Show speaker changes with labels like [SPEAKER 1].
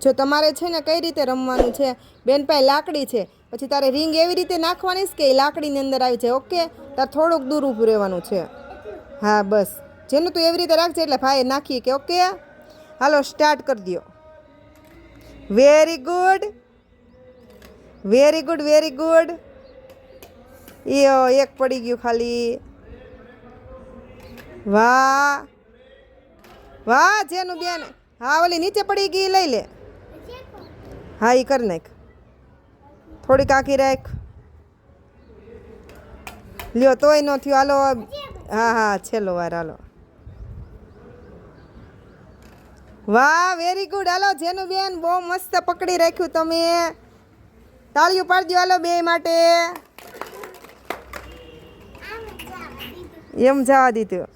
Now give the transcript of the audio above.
[SPEAKER 1] જો તમારે છે ને કઈ રીતે રમવાનું છે, બેન પાસે લાકડી છે, પછી તારે રીંગ એવી રીતે નાખવાની છે કે એ લાકડીની અંદર આવી જાય. ઓકે, તારે થોડુંક દૂર ઊભું રહેવાનું છે. હા બસ, જેનું તું એવી રીતે રાખજે એટલે ભાઈ નાખીએ કે. ઓકે હાલો સ્ટાર્ટ કરી દો. Very good, very good, very good. એક પડી ગયું ખાલી. વાહ વાહ જેનું બેન. હા ઓલી નીચે પડી ગઈ લઈ લે. હા એ કરી નાખ, થોડીક આખી રાખ. લ્યો તોય ન થયું. હાલો હા હા છેલ્લો વાર. હાલો વાહ વેરી ગુડ. હાલો જેનું બેન બહુ મસ્ત પકડી રાખ્યું તમે. તાળીઓ પાડી દો હાલો બે માટે. એમ જવા દીધું.